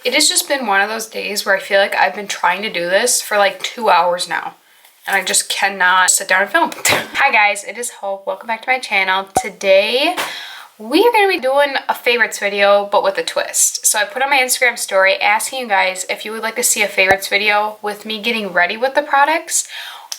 It has just been one of those days where I feel like I've been trying to do this for like 2 hours now. And I just cannot sit down and film. Hi guys, it is Hope. Welcome back to my channel. Today, we are going to be doing a favorites video, but with a twist. So I put on my Instagram story asking you guys if you would like to see a favorites video with me getting ready with the products,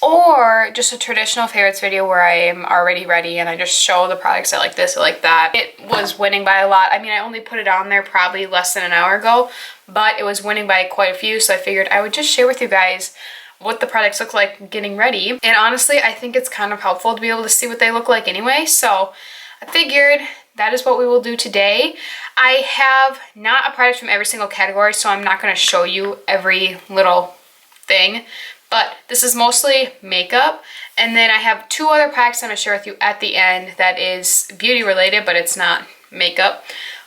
or just a traditional favorites video where I am already ready and I just show the products I like this, I like that. It was winning by a lot. I mean, I only put it on there probably less than an hour ago, but it was winning by quite a few, so I figured I would just share with you guys what the products look like getting ready. And honestly, I think it's kind of helpful to be able to see what they look like anyway, so I figured that is what we will do today. I have not a product from every single category, so I'm not going to show you every little thing. But this is mostly makeup, and then I have 2 other packs I'm going to share with you at the end that is beauty related, but it's not makeup.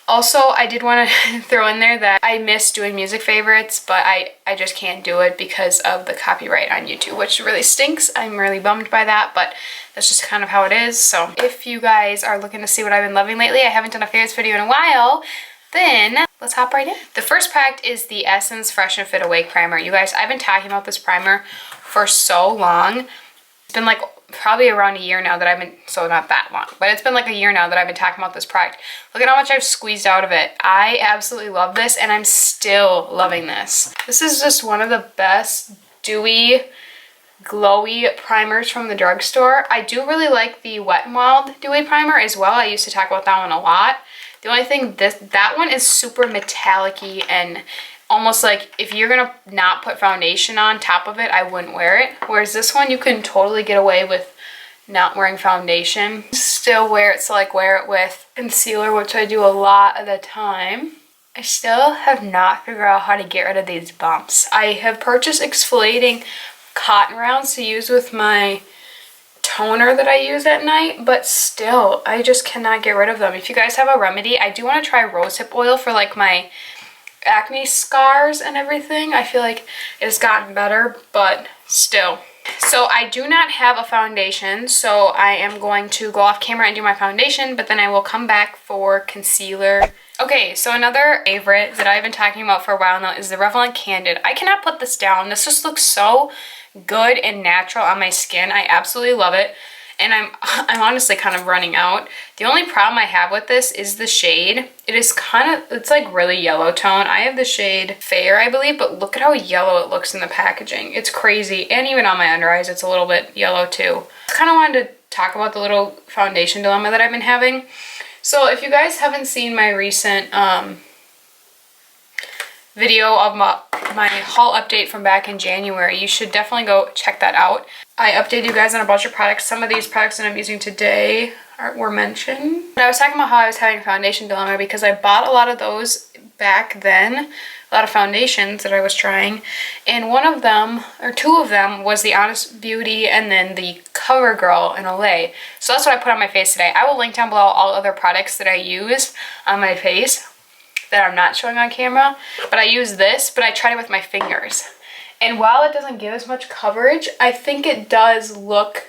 Also, I did want to throw in there that I miss doing music favorites, but I just can't do it because of the copyright on YouTube, which really stinks. I'm really bummed by that, but that's just kind of how it is. So if you guys are looking to see what I've been loving lately, I haven't done a favorites video in a while, then let's hop right in. The first product is the Essence Fresh and Fit Awake Primer. You guys, I've been talking about this primer for so long. It's been like probably around a year now that I've been, so not that long, but it's been like a year now that I've been talking about this product. Look at how much I've squeezed out of it. I absolutely love this, and I'm still loving this. This is just one of the best dewy, glowy primers from the drugstore. I do really like the Wet n Wild Dewy Primer as well. I used to talk about that one a lot. The only thing, that one is super metallic-y and almost like if you're gonna not put foundation on top of it, I wouldn't wear it. Whereas this one, you can totally get away with not wearing foundation. Still wear it, so like wear it with concealer, which I do a lot of the time. I still have not figured out how to get rid of these bumps. I have purchased exfoliating cotton rounds to use with my toner that I use at night, but still I just cannot get rid of them. If you guys have a remedy, I do want to try rosehip oil for like my acne scars and everything. I feel like it's gotten better, but still. So I do not have a foundation, so I am going to go off camera and do my foundation, but then I will come back for concealer. Okay, so another favorite that I've been talking about for a while now is the Revlon Candid. I cannot put this down. This just looks so good and natural on my skin. I absolutely love it, and I'm honestly kind of running out. The only problem I have with this is the shade. It is it's like really yellow tone. I have the shade Fair, I believe, but look at how yellow it looks in the packaging. It's crazy, and even on my under eyes it's a little bit yellow too. I kind of wanted to talk about the little foundation dilemma that I've been having. So if you guys haven't seen my recent video of my haul update from back in January, you should definitely go check that out. I updated you guys on a bunch of products. Some of these products that I'm using today were mentioned. But I was talking about how I was having a foundation dilemma because I bought a lot of those back then, a lot of foundations that I was trying, and one of them, or 2 of them, was the Honest Beauty and then the Covergirl in Olay. So that's what I put on my face today. I will link down below all other products that I use on my face that I'm not showing on camera, but I use this, but I tried it with my fingers. And while it doesn't give as much coverage, I think it does look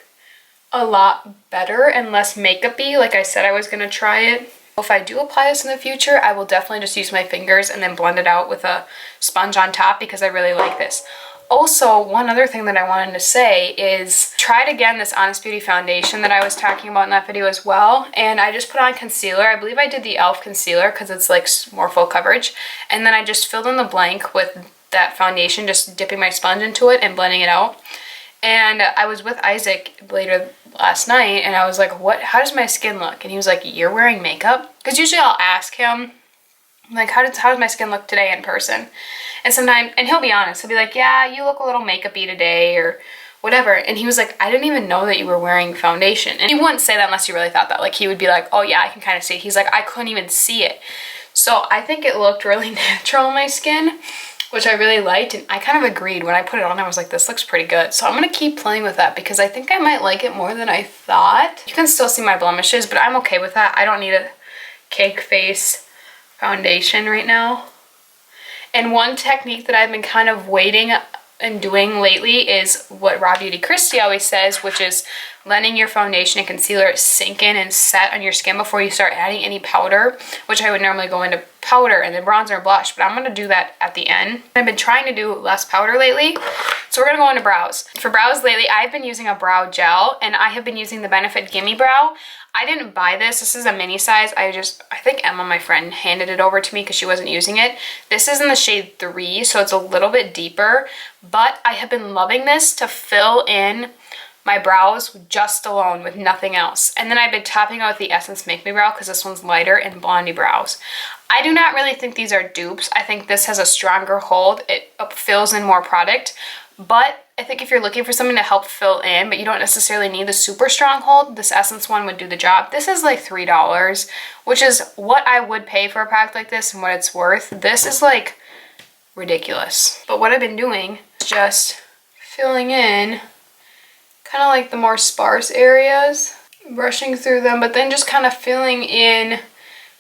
a lot better and less makeup-y. Like I said, I was gonna try it. If I do apply this in the future, I will definitely just use my fingers and then blend it out with a sponge on top because I really like this. Also, one other thing that I wanted to say is tried again this Honest Beauty foundation that I was talking about in that video as well, and I just put on concealer. I believe I did the e.l.f. concealer because it's like more full coverage, and then I just filled in the blank with that foundation, just dipping my sponge into it and blending it out. And I was with Isaac later last night, and I was like, how does my skin look? And he was like, you're wearing makeup? Because usually I'll ask him, like, how does my skin look today in person? And sometimes, and he'll be honest, he'll be like, yeah, you look a little makeup-y today, or whatever. And he was like, I didn't even know that you were wearing foundation. And he wouldn't say that unless he really thought that. Like, he would be like, oh yeah, I can kind of see it. He's like, I couldn't even see it. So I think it looked really natural on my skin, which I really liked, and I kind of agreed. When I put it on, I was like, this looks pretty good. So I'm gonna keep playing with that because I think I might like it more than I thought. You can still see my blemishes, but I'm okay with that. I don't need a cake face foundation right now. And one technique that I've been kind of waiting and doing lately is what Raw Beauty Christy always says, which is letting your foundation and concealer sink in and set on your skin before you start adding any powder, which I would normally go into powder and then bronzer and blush, but I'm gonna do that at the end. I've been trying to do less powder lately, so we're gonna go into brows. For brows lately, I've been using a brow gel, and I have been using the Benefit Gimme Brow. I didn't buy this. This is a mini size. I think Emma, my friend, handed it over to me because she wasn't using it. This is in the shade 3, so it's a little bit deeper, but I have been loving this to fill in my brows just alone with nothing else. And then I've been topping out with the Essence Make Me Brow because this one's lighter and blondie brows. I do not really think these are dupes. I think this has a stronger hold. It fills in more product, but I think if you're looking for something to help fill in, but you don't necessarily need the super strong hold, this Essence one would do the job. This is like $3, which is what I would pay for a product like this and what it's worth. This is like ridiculous. But what I've been doing is just filling in kind of like the more sparse areas, brushing through them, but then just kind of filling in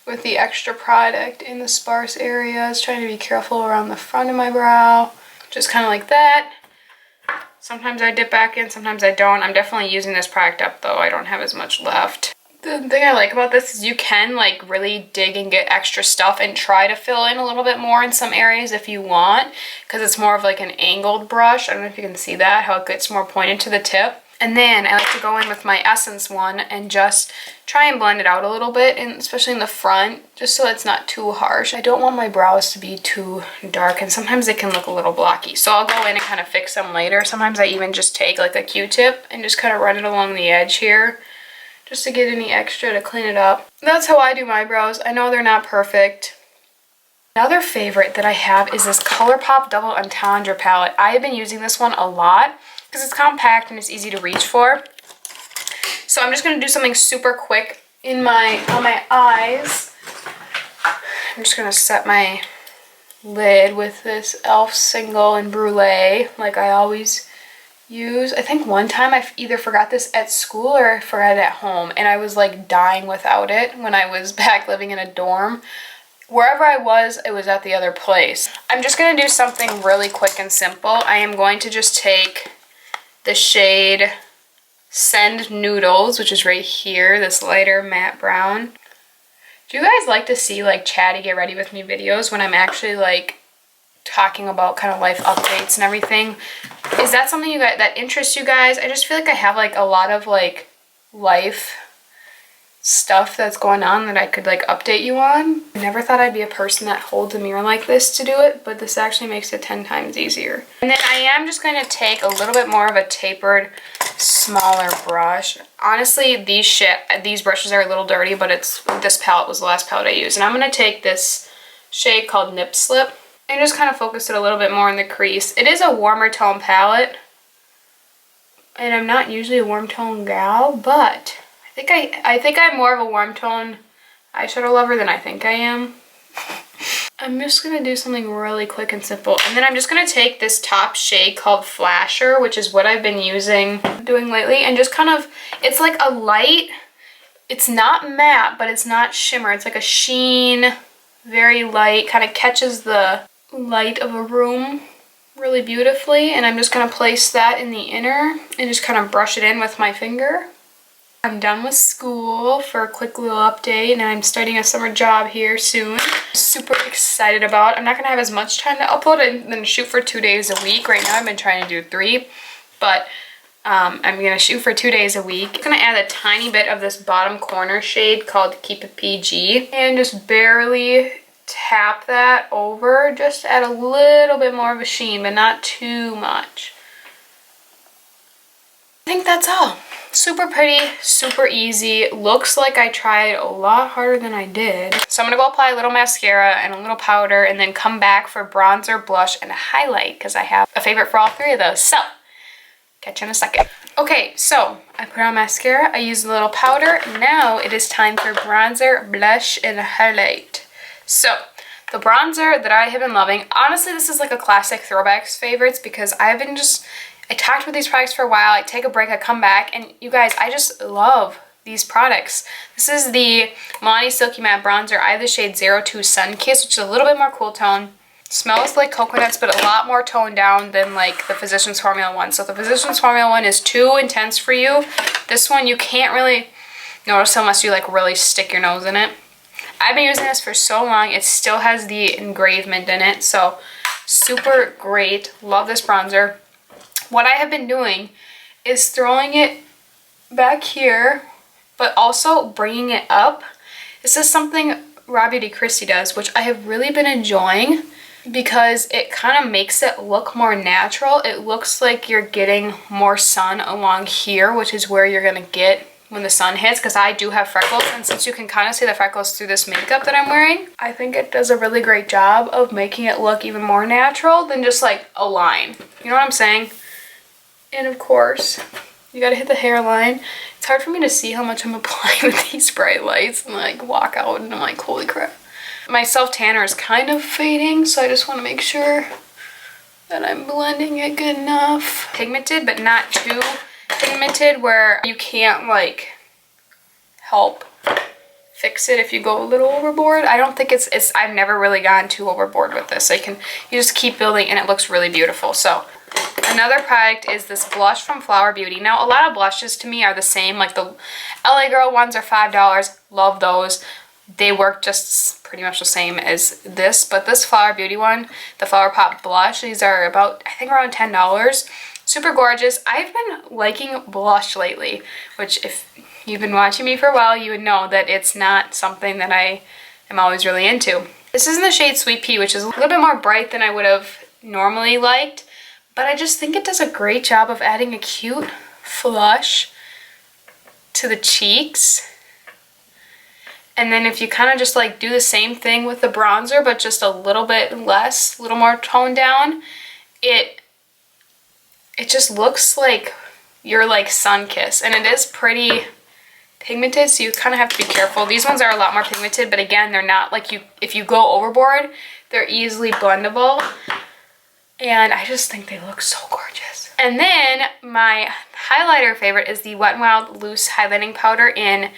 with the extra product in the sparse areas, trying to be careful around the front of my brow, just kind of like that. Sometimes I dip back in, sometimes I don't. I'm definitely using this product up though. I don't have as much left. The thing I like about this is you can like really dig and get extra stuff and try to fill in a little bit more in some areas if you want, because it's more of like an angled brush. I don't know if you can see that, how it gets more pointed to the tip. And then I like to go in with my Essence one and just try and blend it out a little bit, and especially in the front, just so it's not too harsh. I don't want my brows to be too dark, and sometimes they can look a little blocky. So I'll go in and kind of fix them later. Sometimes I even just take like a Q-tip and just kind of run it along the edge here, just to get any extra to clean it up. That's how I do my brows. I know they're not perfect. Another favorite that I have is this Colourpop Double Entendre palette. I have been using this one a lot because it's compact and it's easy to reach for. So I'm just going to do something super quick on my eyes. I'm just going to set my lid with this e.l.f. single in brulee like I always use. I think one time I either forgot this at school or I forgot it at home, and I was like dying without it when I was back living in a dorm. Wherever I was, it was at the other place. I'm just going to do something really quick and simple. I am going to just take the shade Send Noodles, which is right here, this lighter matte brown. Do you guys like to see like chatty get ready with me videos when I'm actually like talking about kind of life updates and everything? Is that something that interests you guys? I just feel like I have like a lot of like life stuff that's going on that I could like update you on. I never thought I'd be a person that holds a mirror like this to do it, but this actually makes it 10 times easier. And then I am just going to take a little bit more of a tapered, smaller brush. Honestly, these brushes are a little dirty, but this palette was the last palette I used. And I'm going to take this shade called Nip Slip and just kind of focus it a little bit more in the crease. It is a warmer tone palette, and I'm not usually a warm tone gal, but I think I'm more of a warm tone eyeshadow lover than I think I am. I'm just going to do something really quick and simple. And then I'm just going to take this top shade called Flasher, which is what I've been doing lately. And just kind of, it's like a light, it's not matte, but it's not shimmer. It's like a sheen, very light, kind of catches the light of a room really beautifully. And I'm just going to place that in the inner and just kind of brush it in with my finger. I'm done with school for a quick little update, and I'm starting a summer job here soon. Super excited about. I'm not going to have as much time to upload and then shoot for 2 days a week. Right now I've been trying to do 3, but I'm going to shoot for 2 days a week. I'm going to add a tiny bit of this bottom corner shade called Keep It PG and just barely tap that over. Just add a little bit more of a sheen, but not too much. I think that's all. Super pretty, super easy. Looks like I tried a lot harder than I did. So I'm going to go apply a little mascara and a little powder and then come back for bronzer, blush, and highlight because I have a favorite for all 3 of those. So, catch you in a second. Okay, so I put on mascara, I used a little powder. Now it is time for bronzer, blush, and highlight. So, the bronzer that I have been loving, honestly this is like a classic throwbacks favorites because I talked about these products for a while. I take a break, I come back, and you guys, I just love these products. This is the Milani Silky Matte Bronzer. I have the shade 02 Sun Kiss, which is a little bit more cool tone. Smells like coconuts, but a lot more toned down than like the Physicians Formula one. So the Physicians Formula one is too intense for you. This one you can't really notice unless you like really stick your nose in it. I've been using this for so long. It still has the engravement in it, so super great. Love this bronzer. What I have been doing is throwing it back here, but also bringing it up. This is something Raw Beauty Christy does, which I have really been enjoying because it kind of makes it look more natural. It looks like you're getting more sun along here, which is where you're gonna get when the sun hits, because I do have freckles, and since you can kind of see the freckles through this makeup that I'm wearing, I think it does a really great job of making it look even more natural than just like a line. You know what I'm saying? And of course, you gotta hit the hairline. It's hard for me to see how much I'm applying with these bright lights and like walk out and I'm like, holy crap. My self tanner is kind of fading, so I just want to make sure that I'm blending it good enough. Pigmented, but not too pigmented where you can't like help fix it if you go a little overboard. I don't think it's I've never really gone too overboard with this. You just keep building and it looks really beautiful. So another product is this blush from Flower Beauty. Now, a lot of blushes to me are the same. Like the LA Girl ones are $5. Love those. They work just pretty much the same as this. But this Flower Beauty one, the Colourpop blush, these are about, I think, around $10. Super gorgeous. I've been liking blush lately, which if you've been watching me for a while, you would know that it's not something that I am always really into. This is in the shade Sweet Pea, which is a little bit more bright than I would have normally liked. But I just think it does a great job of adding a cute flush to the cheeks. And then if you kind of just like do the same thing with the bronzer, but just a little bit less, a little more toned down, it just looks like you're like sun-kissed. And it is pretty pigmented, so you kind of have to be careful. These ones are a lot more pigmented, but again, they're not like if you go overboard, they're easily blendable. And I just think they look so gorgeous. And then my highlighter favorite is the Wet n Wild Loose Highlighting Powder in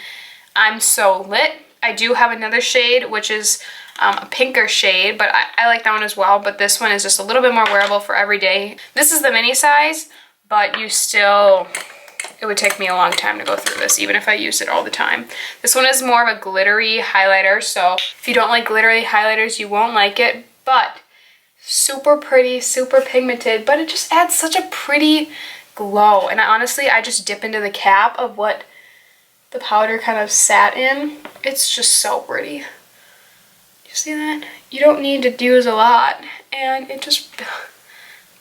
I'm So Lit. I do have another shade, which is a pinker shade, but I like that one as well. But this one is just a little bit more wearable for every day. This is the mini size, but it would take me a long time to go through this, even if I used it all the time. This one is more of a glittery highlighter, so if you don't like glittery highlighters, you won't like it. But super pretty, super pigmented, but it just adds such a pretty glow. And honestly, I just dip into the cap of what the powder kind of sat in. It's just so pretty. You see that? You don't need to use a lot, and it just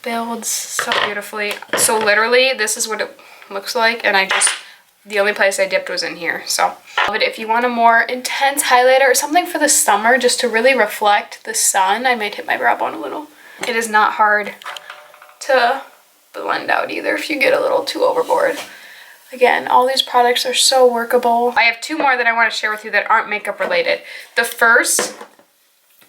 builds so beautifully. So literally, this is what it looks like, and the only place I dipped was in here. So but if you want a more intense highlighter or something for the summer just to really reflect the sun, I might hit my brow bone a little. It is not hard to blend out either if you get a little too overboard. Again, all these products are so workable. I have two more that I want to share with you that aren't makeup related. The first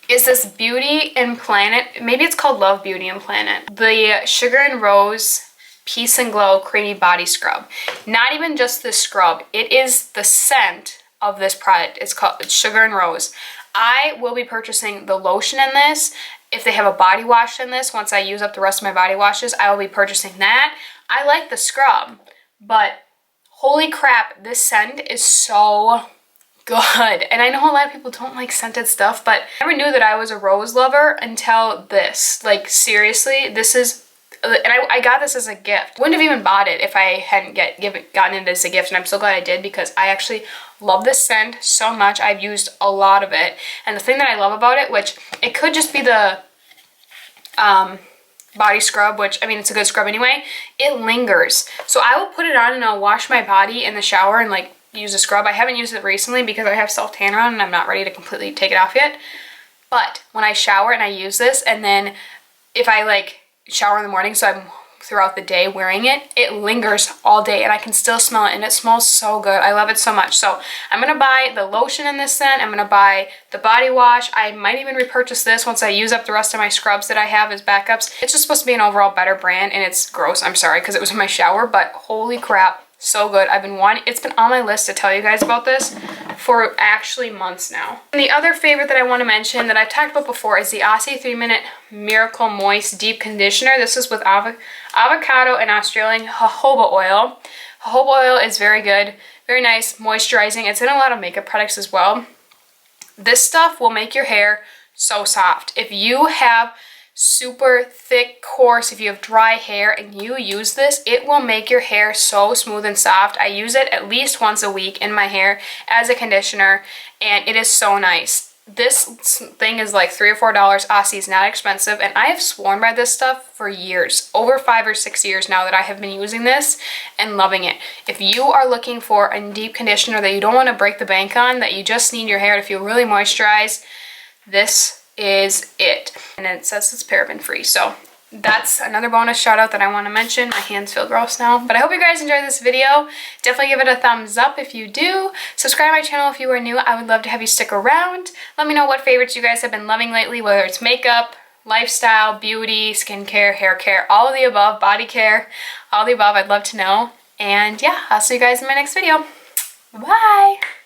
is this Beauty and Planet, maybe it's called Love Beauty and Planet, the Sugar and Rose Peace and Glow Creamy Body Scrub. Not even just the scrub, it is the scent of this product. It's Sugar and Rose. I will be purchasing the lotion in this. If they have a body wash in this, once I use up the rest of my body washes, I will be purchasing that. I like the scrub, but holy crap, this scent is so good. And I know a lot of people don't like scented stuff, but I never knew that I was a rose lover until this. Like seriously, this is, and I got this as a gift. Wouldn't have even bought it if I hadn't gotten it as a gift, and I'm so glad I did because I actually love this scent so much. I've used a lot of it, and the thing that I love about it, which it could just be the body scrub, which I mean it's a good scrub anyway, it lingers. So I will put it on and I'll wash my body in the shower and like use a scrub. I haven't used it recently because I have self tanner on and I'm not ready to completely take it off yet. But when I shower and I use this, and then if I like shower in the morning, so I'm throughout the day wearing it, it lingers all day and I can still smell it, and it smells so good. I love it so much. So I'm gonna buy the lotion in this scent. I'm gonna buy the body wash. I might even repurchase this once I use up the rest of my scrubs that I have as backups. It's just supposed to be an overall better brand, and it's gross, I'm sorry, because it was in my shower, but holy crap, so good. I've been wanting, it's been on my list to tell you guys about this for actually months now. And the other favorite that I want to mention that I've talked about before is the Aussie 3-Minute Miracle Moist Deep Conditioner. This is with avocado and Australian jojoba oil. Jojoba oil is very good, very nice, moisturizing. It's in a lot of makeup products as well. This stuff will make your hair so soft. If you have super thick, coarse, if you have dry hair and you use this, it will make your hair so smooth and soft. I use it at least once a week in my hair as a conditioner, and it is so nice. This thing is like $3 or $4. Aussie is not expensive, and I have sworn by this stuff for years, over 5 or 6 years now that I have been using this and loving it. If you are looking for a deep conditioner that you don't want to break the bank on, that you just need your hair to feel really moisturized, this is it. And it says it's paraben free, so that's another bonus shout out that I want to mention. My hands feel gross now, but I hope you guys enjoyed this video. Definitely give it a thumbs up if you do. Subscribe to my channel if you are new. I would love to have you stick around. Let me know what favorites you guys have been loving lately, whether it's makeup, lifestyle, beauty, skincare, hair care, all of the above, body care, all the above. I'd love to know. And yeah, I'll see you guys in my next video. Bye!